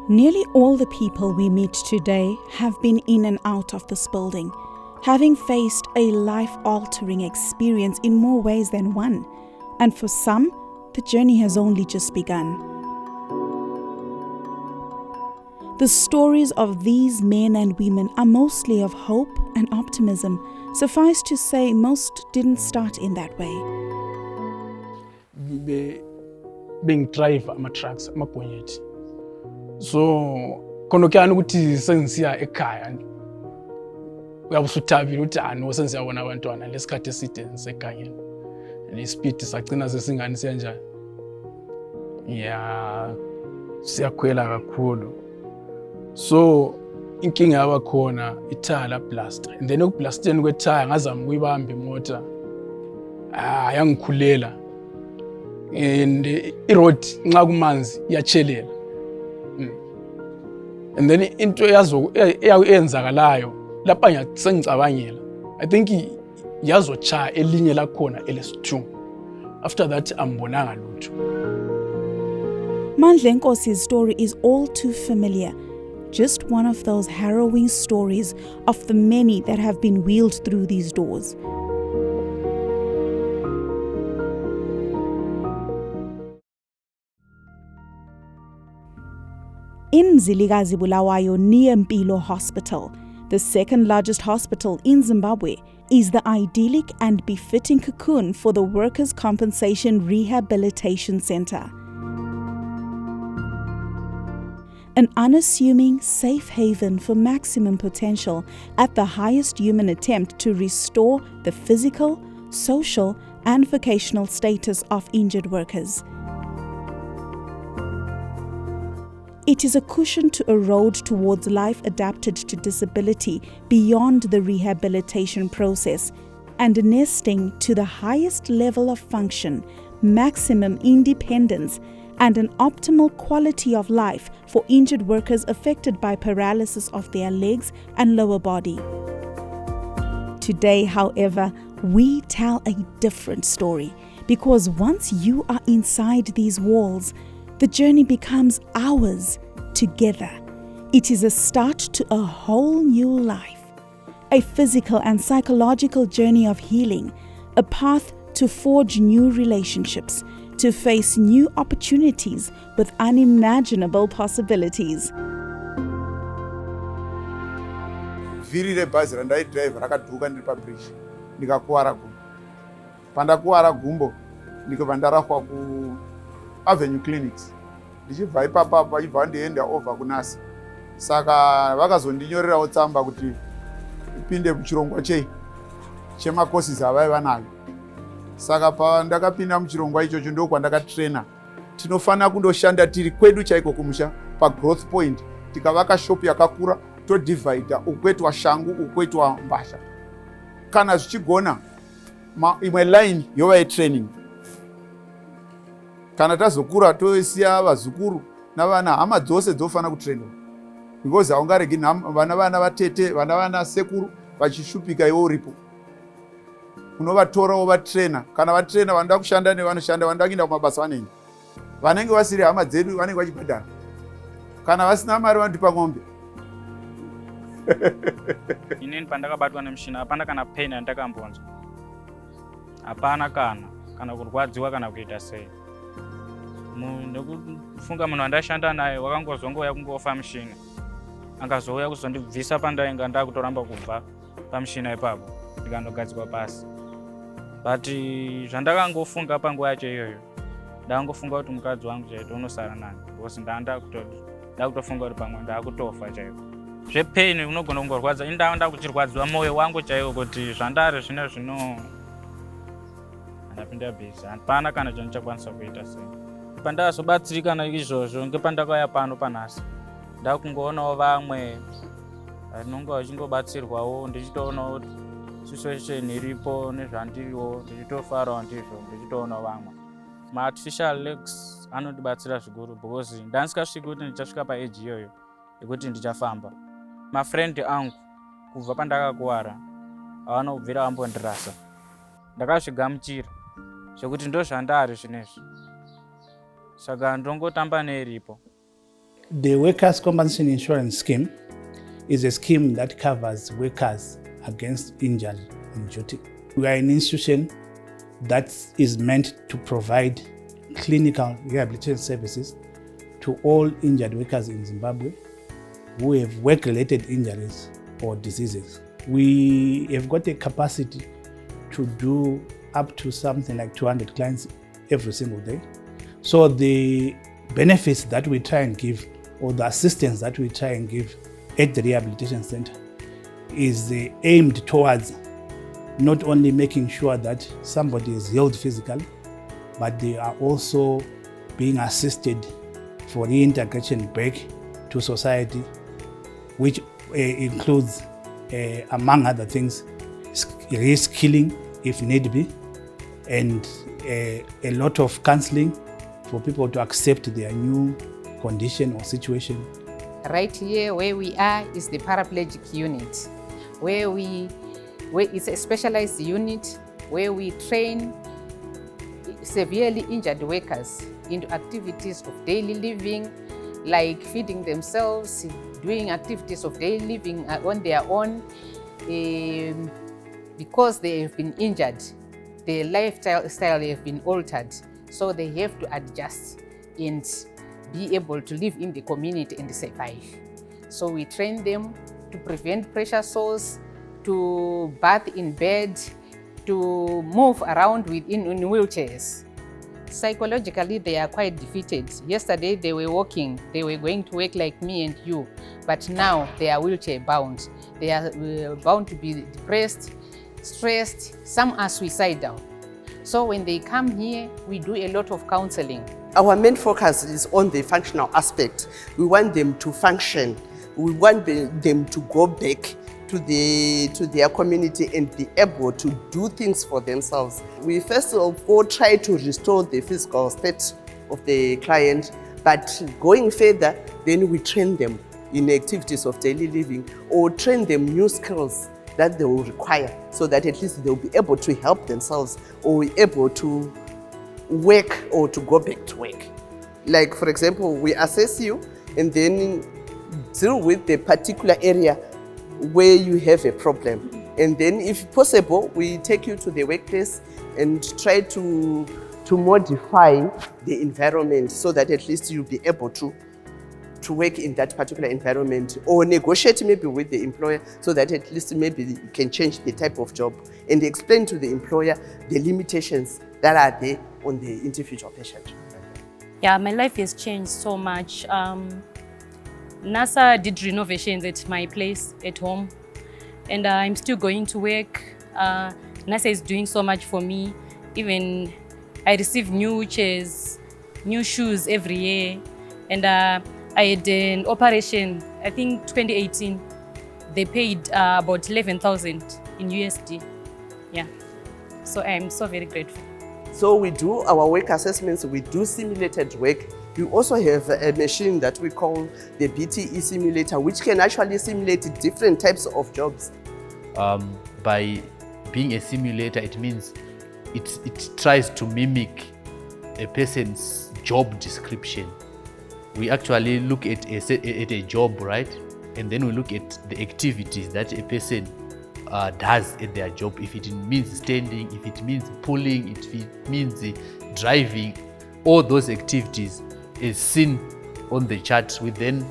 Nearly all the people we meet today have been in and out of this building, having faced a life-altering experience in more ways than one. And for some, the journey has only just begun. The stories of these men and women are mostly of hope and optimism. Suffice to say, most didn't start in that way. Being driver ama-trucks amabhonyeti, so khona kuyani ukuthi sengisiya ekhaya uyabusuthabile ukuthi no sengiyabona abantwana lesikhathi eside ngisekhaya nespeed sagcina sesingani siyanjani siyakhwela kakhulu. So inkinga yaba khona itire la blast, and then ukublasteni kwetire ngazama ukuyibamba imoto yangikhulela, and i-road nxa kumanzi iyachelela. And then into eyenzakalayo lapha sengicabangela, I think yazochaya elinye lakhona LS2. After that ambonanga lutho. Mandla Nkosi's story is all too familiar. Just one of those harrowing stories of the many that have been wheeled through these doors. In Mzilikazi Bulawayo near Mpilo Hospital, the second largest hospital in Zimbabwe, is the idyllic and befitting cocoon for the Workers' Compensation Rehabilitation Center. An unassuming, safe haven for maximum potential at the highest human attempt to restore the physical, social, and vocational status of injured workers. It is a cushion to a road towards life adapted to disability beyond the rehabilitation process, and nesting to the highest level of function, maximum independence, and an optimal quality of life for injured workers affected by paralysis of their legs and lower body. Today, however, we tell a different story, because once you are inside these walls, the journey becomes ours together. It is a start to a whole new life, a physical and psychological journey of healing, a path to forge new relationships, to face new opportunities with unimaginable possibilities. Vhiri rebhazi randaidhiraivha rakadhuka ndiri pabridge ndikakuwara gumbo. Pandakuwara gumbo ndikabva ndarapwa kuAvenue Clinics. Ndichibva ipapa ibva ndienda over kunasi. Saka vakazondinyorerawo tsamba kuti ipinde muchirongwa chemacourses avaiva nayo. Saka pandakapinda muchirongwa ichocho ndokwandakatraina. Tinofanira kundoshanda tiri kwedu chaiko kumusha pagrowth point, tikavaka shop yakakura todivhaidha, ukweitwa shangu, ukweitwa mbasha. Kana zvichigona imwe line yova yetraining. Kana tazokura toisiya vazukuru navana, hama dzose dzofanira kutrainwa, because haungaregi vana vatete, vana sekuru vachishupika iwo uripo. Unovatora wovatraina. Kana vatraina vanoda kushanda nevanoshanda, vanoda kuenda kumabasa vanenge. Vanenge vasiri hama dzedu vanenge vachibhadhara. Kana vasina mari vanotipa ng'ombe. Inini pandakabatwa nemushina hapana kana pain yandakambonzwa. Hapana kana kurwadziwa kana kuita sei. Nekufunga munhu wandashanda naye wakangozongouya kungofa mushina. Angazouya kuzondibvisa pandainga ndakutoramba kubva pamushina ipapo ndikandogadzikwa pasi. But zvandakangofunga panguva yacho iyoyo, ndakangofunga kuti mukadzi wangu chaito unosara nani, because ndakutofunga kuti pamwe ndakutofa chaiko. Zvepain unogona kungorwadza, indanda kuchirwadziwa mwoyo wangu chaiwo kuti zvandari zvino andapinda busy. Hapana kana chandichakwanisa kuita sei. Pandakazobatsirika naizvozvo ngepandakauya pano panhasi, ndakungoonawo vamwe vanonga vachingobatsirwawo, ndichitoonawo kuti situation iripo nezvandiriwo, ndichitofarawo ndizvo, ndichitoonawo vamwe. Ma-artificial legs anondibatsira zvikuru, because ndanisingazviki kuti ndichasvika paage iyoyo yekuti ndichafamba. Mafriend angu kubva pandakakuwara havanobvira vambondirasa. Ndakazvigamuchira zvekuti ndozvandari zvinezvi. Saka ndongotamba neiripo. The Workers' Compensation Insurance Scheme is a scheme that covers workers against injury on duty. We are an institution that is meant to provide clinical rehabilitation services to all injured workers in Zimbabwe who have work-related injuries or diseases. We have got a capacity to do up to something like 200 clients every single day. So the benefits that we try and give, or the assistance that we try and give at the rehabilitation center, is aimed towards not only making sure that somebody is healed physically, but they are also being assisted for reintegration back to society, which includes, among other things, reskilling if need be, and a lot of counseling for people to accept their new condition or situation. Right here where we are is the paraplegic unit, where it's a specialized unit where we train severely injured workers into activities of daily living, like feeding themselves, doing activities of daily living on their own. Because they have been injured, their lifestyle have been altered, so they have to adjust and be able to live in the community and survive. So we train them to prevent pressure sores, to bath in bed, to move around in wheelchairs. Psychologically, they are quite defeated. Yesterday, they were walking, they were going to work like me and you, but now they are wheelchair bound. They are bound to be depressed, stressed, some are suicidal. So when they come here, we do a lot of counseling. Our main focus is on the functional aspect. We want them to function. We want them to go back to their community and be able to do things for themselves. We first of all try to restore the physical state of the client, but going further, then we train them in activities of daily living or train them new skills that they will require so that at least they'll be able to help themselves or able to work or to go back to work. Like, for example, we assess you and then deal with the particular area where you have a problem. And then if possible, we take you to the workplace and try to modify the environment so that at least you'll be able to work in that particular environment, or negotiate maybe with the employer so that at least maybe you can change the type of job and explain to the employer the limitations that are there on the individual patient. Yeah, my life has changed so much. NSSA did renovations at my place at home, and I'm still going to work. NSSA is doing so much for me. Even I receive new chairs, new shoes every year, and I had an operation, I think 2018. They paid about 11,000 in USD. Yeah, so I'm so very grateful. So we do our work assessments, we do simulated work. We also have a machine that we call the BTE simulator, which can actually simulate different types of jobs. By being a simulator, it means it tries to mimic a person's job description. We actually look at a job, right? And then we look at the activities that a person does at their job. If it means standing, if it means pulling, if it means driving, all those activities is seen on the chart. We then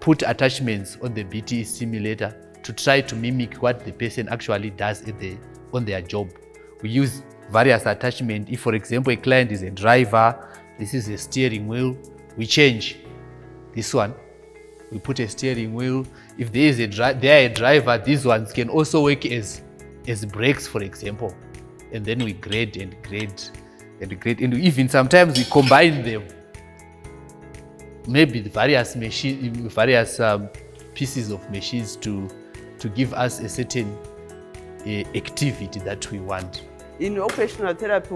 put attachments on the BTE simulator to try to mimic what the person actually does on their job. We use various attachments. If, for example, a client is a driver, this is a steering wheel, we change this one. We put a steering wheel. If they are a driver, these ones can also work as brakes, for example. And then we grade and grade and grade. And even sometimes we combine them. Maybe the various pieces of machines to give us a certain activity that we want. In occupational therapy,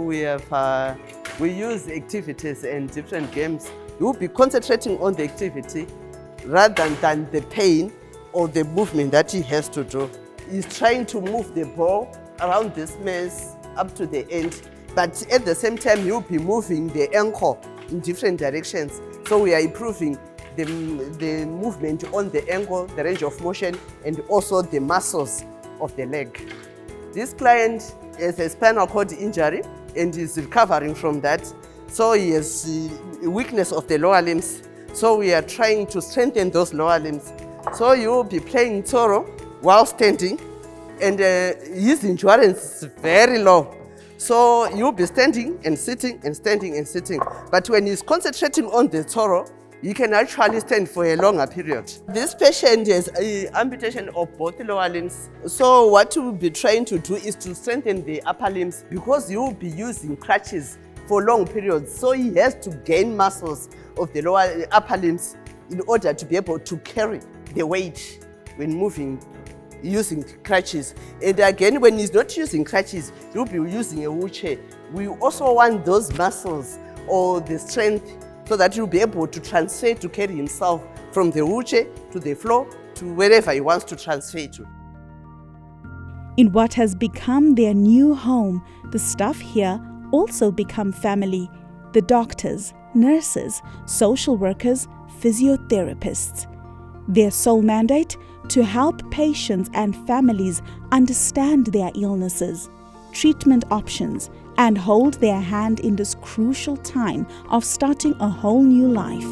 we use activities and different games. You will be concentrating on the activity rather than the pain or the movement that he has to do. He's trying to move the ball around this mess up to the end, but at the same time, you'll be moving the ankle in different directions. So we are improving the movement on the ankle, the range of motion, and also the muscles of the leg. This client has a spinal cord injury and is recovering from that. So he has a weakness of the lower limbs. So we are trying to strengthen those lower limbs. So you will be playing Toro while standing, and his endurance is very low. So you'll be standing and sitting and standing and sitting. But when he's concentrating on the Toro, you can actually stand for a longer period. This patient has amputation of both lower limbs. So what we'll be trying to do is to strengthen the upper limbs, because he will be using crutches for long periods. So he has to gain muscles of the upper limbs in order to be able to carry the weight when moving using crutches. And again, when he's not using crutches, he'll be using a wheelchair. We also want those muscles or the strength so that he'll be able to transfer to carry himself from the wheelchair to the floor to wherever he wants to transfer to. In what has become their new home, the staff here also become family. The doctors, nurses, social workers, physiotherapists. Their sole mandate? To help patients and families understand their illnesses, treatment options, and hold their hand in this crucial time of starting a whole new life.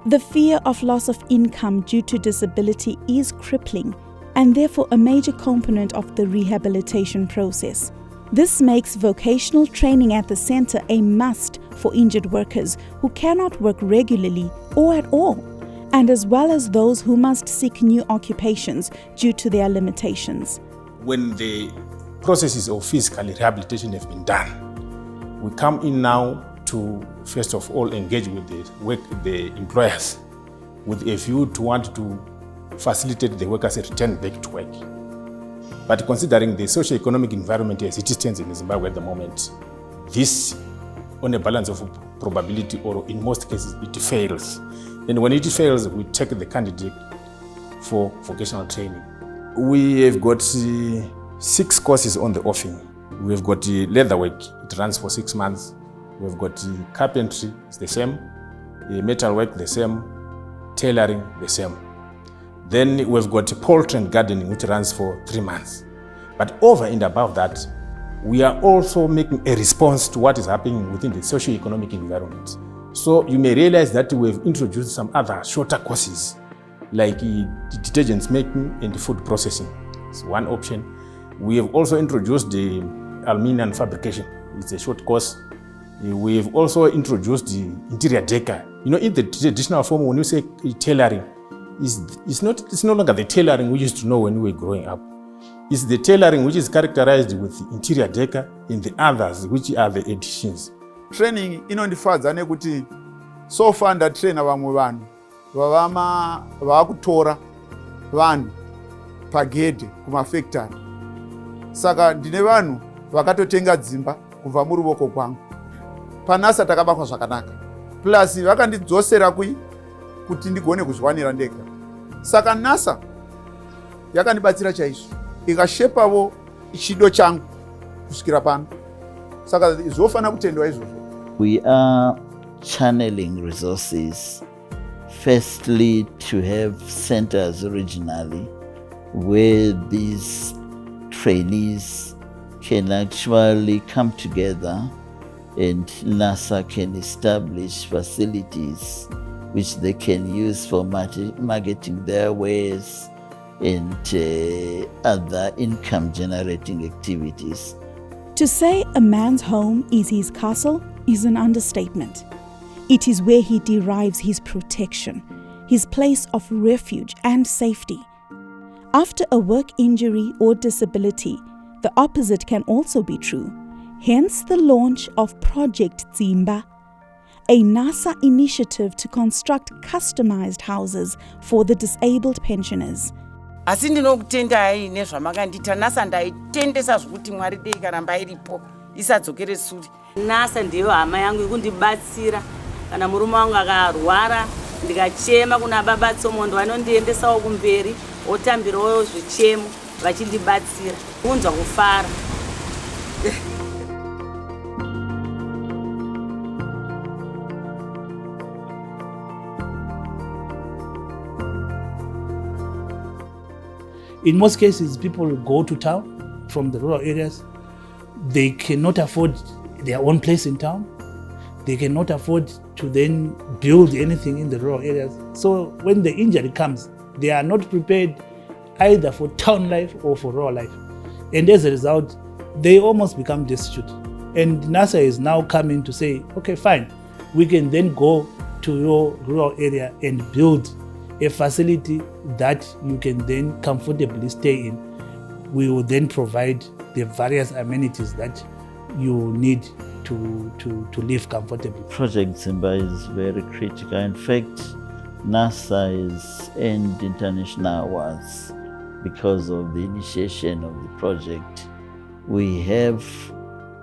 The fear of loss of income due to disability is crippling and therefore a major component of the rehabilitation process. This makes vocational training at the center a must for injured workers who cannot work regularly or at all, and as well as those who must seek new occupations due to their limitations. When the processes of physical rehabilitation have been done, we come in now to first of all engage with the employers with a view to want to facilitate the workers' return back to work. But considering the socio-economic environment as it stands in Zimbabwe at the moment, this, on a balance of probability, or in most cases, it fails. And when it fails, we take the candidate for vocational training. We have got 6 courses on the offering. We have got leatherwork, it runs for 6 months. We have got carpentry, it's the same. Metalwork, the same. Tailoring, the same. Then we've got poultry and gardening, which runs for 3 months. But over and above that, we are also making a response to what is happening within the socio-economic environment. So you may realize that we've introduced some other shorter courses, like detergents making and food processing. It's one option. We have also introduced the aluminium fabrication. It's a short course. We have also introduced the interior decor. You know, in the traditional form, when you say tailoring, it's no longer the tailoring we used to know when we were growing up. It's the tailoring which is characterized with the interior decor and the others, which are the additions. Training inondifadza nekuti so far ndatraina vamwe vanhu vakutora vanhu pagedhe kumafactory. Saka ndine vanhu vakatotenga dzimba kubva muruoko kwangu. PaNSSA takabakwa zvakanaka. Plus vakandidzosera kuti ndigone kuzviwanira ndega. Saka NSSA yakandibatsira chaizvo. Ikashepavo chido changu kusvikira pano. Saka zvofanira kutendwa izvozvo. We are channeling resources, firstly to have centers regionally where these trainees can actually come together and NSSA can establish facilities which they can use for marketing their wares and other income generating activities. To say a man's home is his castle is an understatement. It is where he derives his protection, his place of refuge and safety. After a work injury or disability, the opposite can also be true. Hence the launch of Project Zimba, a NSSA initiative to construct customized houses for the disabled pensioners. Asi ndinokutendai nezvamakandita NSSA ndaitendesa zvokuti Mwari dei karamba iripo isadzokere sure. NSSA ndiyo hama yangu ikundibatsira kana murume wangu akarwara ndikachema kuna baba Tsomondo vanondiendesawo kumberi otambirawo zvichemo vachindibatsira kunzwa kufara. In most cases, people go to town from the rural areas. They cannot afford their own place in town. They cannot afford to then build anything in the rural areas. So when the injury comes, they are not prepared either for town life or for rural life. And as a result, they almost become destitute. And NSSA is now coming to say, okay, fine, we can then go to your rural area and build a facility that you can then comfortably stay in. We will then provide the various amenities that you need to live comfortably. Project Zimba is very critical. In fact, NSSA has earned international awards because of the initiation of the project. We have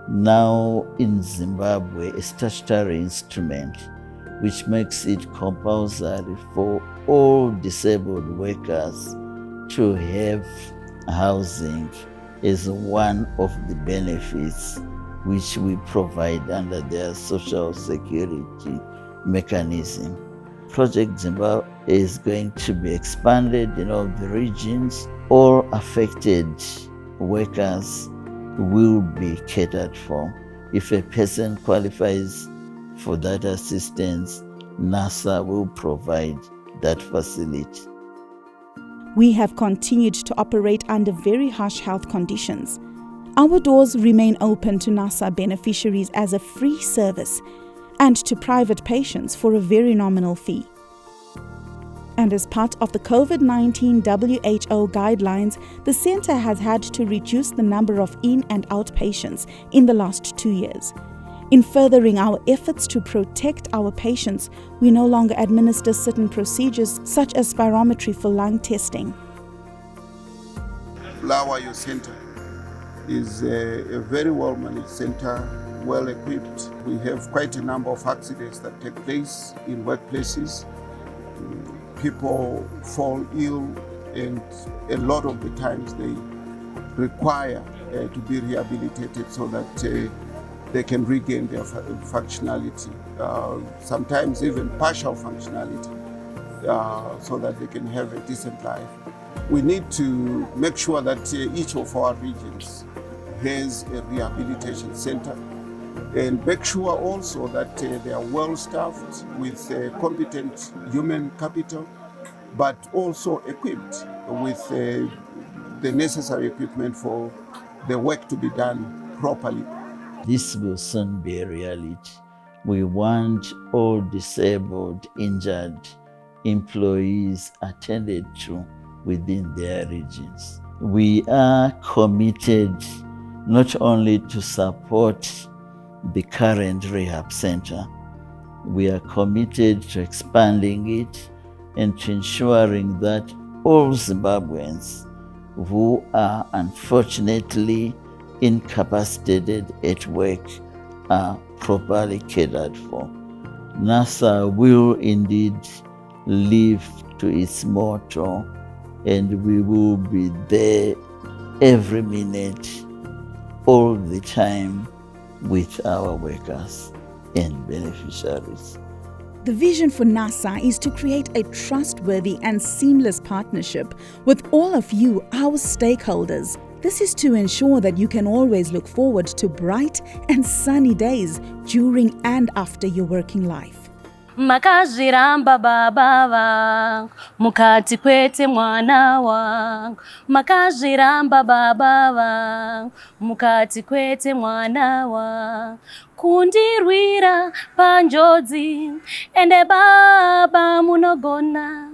now in Zimbabwe a statutory instrument which makes it compulsory for all disabled workers to have housing as one of the benefits which we provide under their social security mechanism. Project Zimba is going to be expanded in all the regions. All affected workers will be catered for. If a person qualifies for that assistance, NSSA will provide that facility. We have continued to operate under very harsh health conditions. Our doors remain open to NSSA beneficiaries as a free service and to private patients for a very nominal fee. And as part of the COVID-19 WHO guidelines, the Centre has had to reduce the number of in- and out patients in the last 2 years. In furthering our efforts to protect our patients, we no longer administer certain procedures such as spirometry for lung testing. Flower Your Center is a very well-managed center, well-equipped. We have quite a number of accidents that take place in workplaces. People fall ill, and a lot of the times they require to be rehabilitated so that they can regain their functionality, sometimes even partial functionality, so that they can have a decent life. We need to make sure that each of our regions has a rehabilitation center, and make sure also that they are well staffed with competent human capital, but also equipped with the necessary equipment for the work to be done properly. This will soon be a reality. We want all disabled, injured employees attended to within their regions. We are committed not only to support the current rehab center, we are committed to expanding it and to ensuring that all Zimbabweans who are unfortunately incapacitated at work are properly catered for. NSSA will indeed live to its motto, and we will be there every minute, all the time, with our workers and beneficiaries. The vision for NSSA is to create a trustworthy and seamless partnership with all of you, our stakeholders. This is to ensure that you can always look forward to bright and sunny days during and after your working life. Makazviramba baba vangu mukati kwete mwana wangu, makazviramba baba vangu mukati kwete mwana wangu, kundirwira panjodzi ende baba munogona